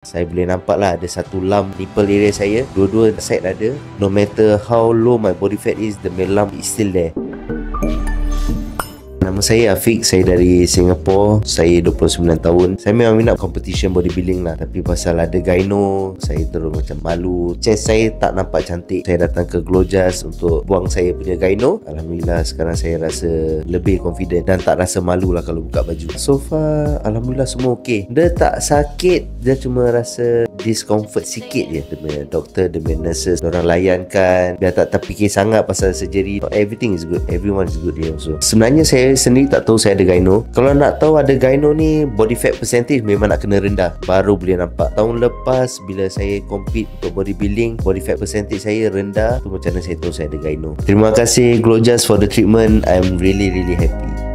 Saya boleh nampak lah ada satu lump nipple area saya. Dua-dua side ada. No matter how low my body fat is, the lump is still there. Nama saya Afiq, saya dari Singapura. Saya 29 tahun. Saya memang minat competition bodybuilding lah. Tapi pasal ada gyno, saya terus macam malu. Chest saya tak nampak cantik. Saya datang ke Glowjust untuk buang saya punya gyno. Alhamdulillah sekarang saya rasa lebih confident dan tak rasa malu lah kalau buka baju. So far Alhamdulillah semua okey. Dia tak sakit, dia cuma rasa discomfort sikit je. Demi doktor, demi nurses, orang layankan biar tak terfikir sangat pasal surgery. Everything is good, everyone is good here also. Sebenarnya saya sendiri tak tahu saya ada gyno. Kalau nak tahu ada gyno ni, body fat percentage memang nak kena rendah, baru boleh nampak. Tahun lepas bila saya compete untuk bodybuilding, body fat percentage saya rendah. Tu macam mana saya tahu saya ada gyno. Terima kasih Glowjust for the treatment. I'm really happy.